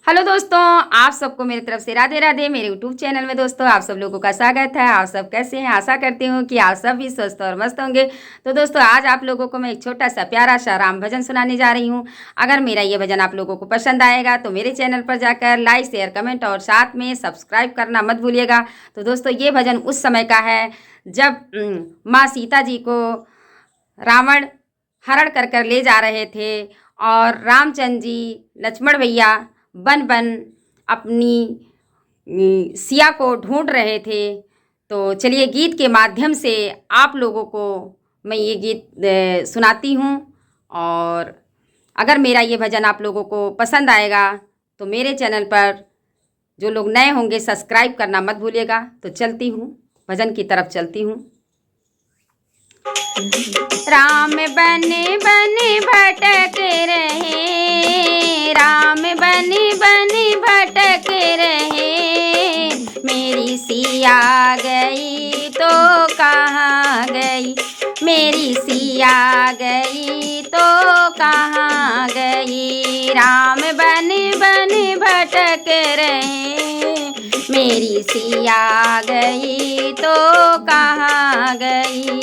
Hello दोस्तों, आप सबको मेरी तरफ से राधे राधे। मेरे यूट्यूब चैनल में दोस्तों आप सब लोगों का स्वागत है। आप सब कैसे हैं? आशा करती हूँ कि आप सब भी स्वस्थ और मस्त होंगे। तो दोस्तों आज आप लोगों को मैं एक छोटा सा प्यारा सा राम भजन सुनाने जा रही हूँ। अगर मेरा ये भजन आप लोगों को पसंद आएगा तो मेरे चैनल पर जाकर लाइक शेयर कमेंट और साथ में सब्सक्राइब करना मत भूलिएगा। तो दोस्तों ये भजन उस समय का है जब माँ सीता जी को रावण हरण कर ले जा रहे थे और रामचंद्र जी लक्ष्मण भैया बन बन अपनी सिया को ढूंढ रहे थे। तो चलिए गीत के माध्यम से आप लोगों को मैं ये गीत सुनाती हूँ। और अगर मेरा ये भजन आप लोगों को पसंद आएगा तो मेरे चैनल पर जो लोग नए होंगे सब्सक्राइब करना मत भूलिएगा। तो चलती हूँ, भजन की तरफ चलती हूँ। राम बन बन भटक रहे, राम बन बन भटक रहे, मेरी सिया गई तो कहाँ गई, मेरी सिया गई तो कहाँ गई। राम बन बन भटक रहे, मेरी सिया गई तो कहाँ गई।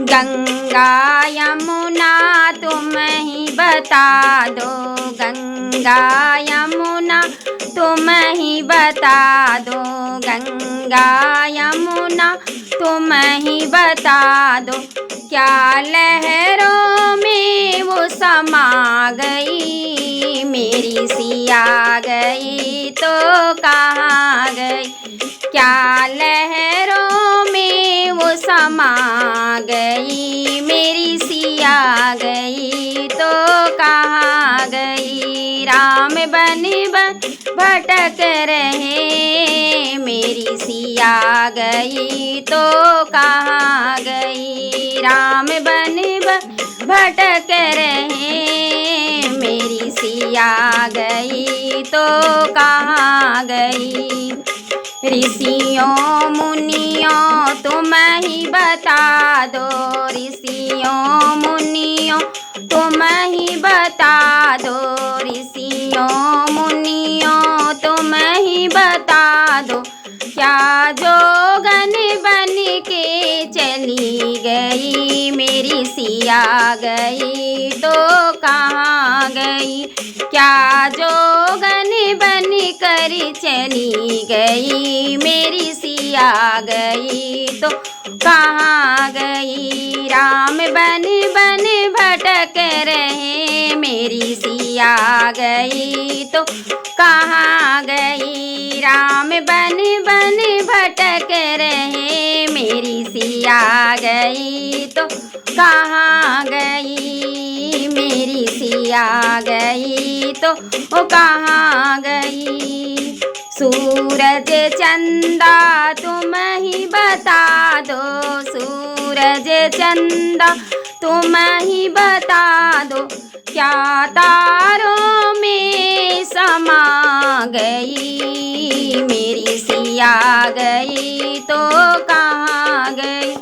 गंगा यमुना तुम ही बता दो, गंगा यमुना तुम ही बता दो, गंगा यमुना तुम ही बता दो। क्या लहरों में वो समा गई, मेरी सिया गई तो कहाँ गई। क्या लहरों में वो समा गई, मेरी सिया गई तो कहाँ गई। राम बन बन भटक रहे, मेरी सिया गई तो कहाँ गई। राम बन बन भटक रहे, मेरी सिया गई तो कहाँ गई। ऋषियों मुनियों तुम ही बता दो, ऋषियों मुनियों तुम ही बता दो, ऋषियों मुनियों तुम ही बता दो। क्या जोगन बन के चली गई, मेरी सिया गई तो कहाँ गई। क्या जोगन बन कर चली गई, मेरी सिया गई तो कहाँ गई। राम बन बन भटक रहे, मेरी सिया गई तो कहाँ गई। राम बन बन भटक रहे, मेरी सिया गई तो कहाँ गई, मेरी सिया गई तो वो कहाँ गई। सूरज चंदा तुम ही बता दो, सूरज चंदा तुम ही बता दो। क्या तारों में समा गई, मेरी सिया गई तो कहाँ गई।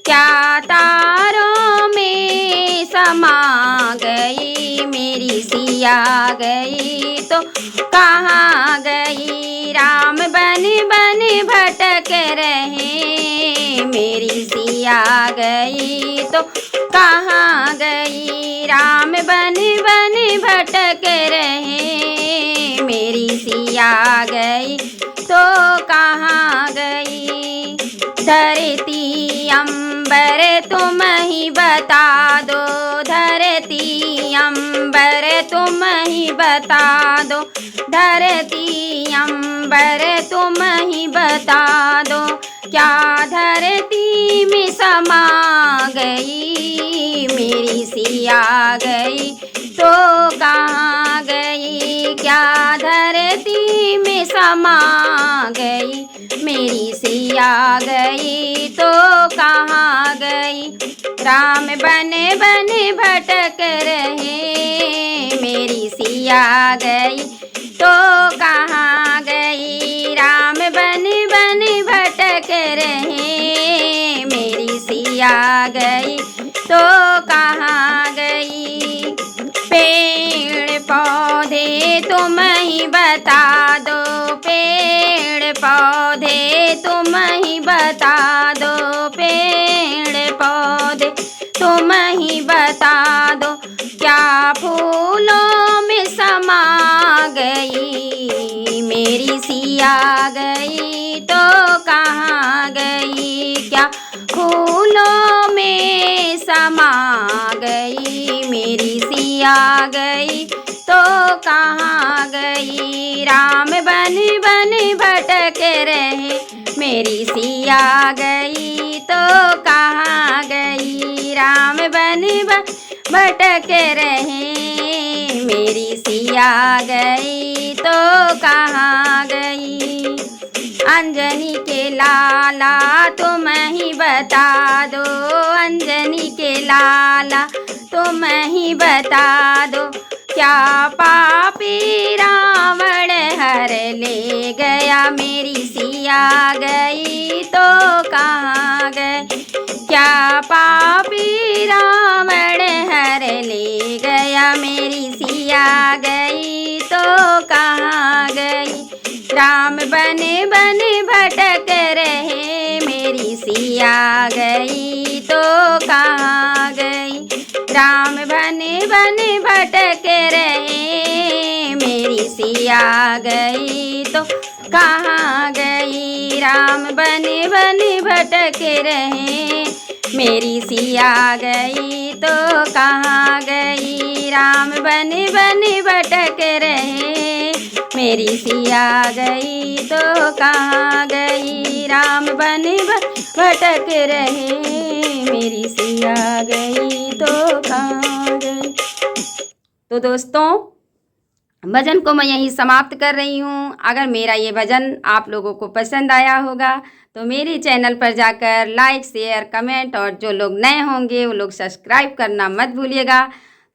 क्या तारों में समा गई, मेरी सिया गई तो कहाँ गई। राम बन बन भटक रहे, मेरी सिया गई तो कहाँ गई। राम बन बन भटक रहे, मेरी सिया गई तो कहाँ गई। धरती अंबर तुम ही बता दो, धरती अंबर तुम ही बता दो, धरती अंबर तुम ही बता दो। क्या धरती में समा गई, मेरी सिया गई तो कहाँ गई। क्या धरती में समा गई, मेरी सिया गई तो कहाँ गई। राम बन बन भटक रहे, मेरी सिया गई तो कहाँ गई। राम बन बन भटक रहे, मेरी सिया गई तो कहाँ गई। पेड़ पौधे तुम ही बता दो, पेड़ पौधे तुम ही बता दो, पेड़ पौधे तुम ही बता दो। क्या फूलों में समा गई, मेरी सिया गई तो कहाँ गई। क्या फूलों में समा गई, मेरी सिया गई तो कहाँ गई। राम बन बन भटक रहे, मेरी सिया गई तो कहाँ गई। राम बन बन भटक रहे, मेरी सिया गई तो कहाँ गई। अंजनी के लाला तुम ही बता दो, अंजनी के लाला तुम ही बता दो। क्या पापी रावण हर ले गया, मेरी सिया गई तो कहाँ गई। क्या पापी रावण हर ले गया, मेरी सिया गई तो कहाँ गई। राम बन बन भटक रहे, मेरी सिया गई तो कहाँ गई। राम बन बन भटक रहे, मेरी सिया गई तो कहाँ गई। राम बन बन भटक रहे, मेरी सिया गई तो कहाँ गई। राम बन बन भटक रहे, मेरी सिया गई तो कहाँ गई। राम बन बन भटक रहे, मेरी सिया गई तो कहाँ गई। तो दोस्तों, भजन को मैं यहीं समाप्त कर रही हूँ। अगर मेरा ये भजन आप लोगों को पसंद आया होगा तो मेरे चैनल पर जाकर लाइक, शेयर, कमेंट और जो लोग नए होंगे वो लोग सब्सक्राइब करना मत भूलिएगा।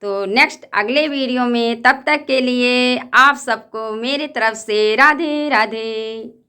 तो नेक्स्ट अगले वीडियो में, तब तक के लिए आप सबको मेरी तरफ से राधे राधे।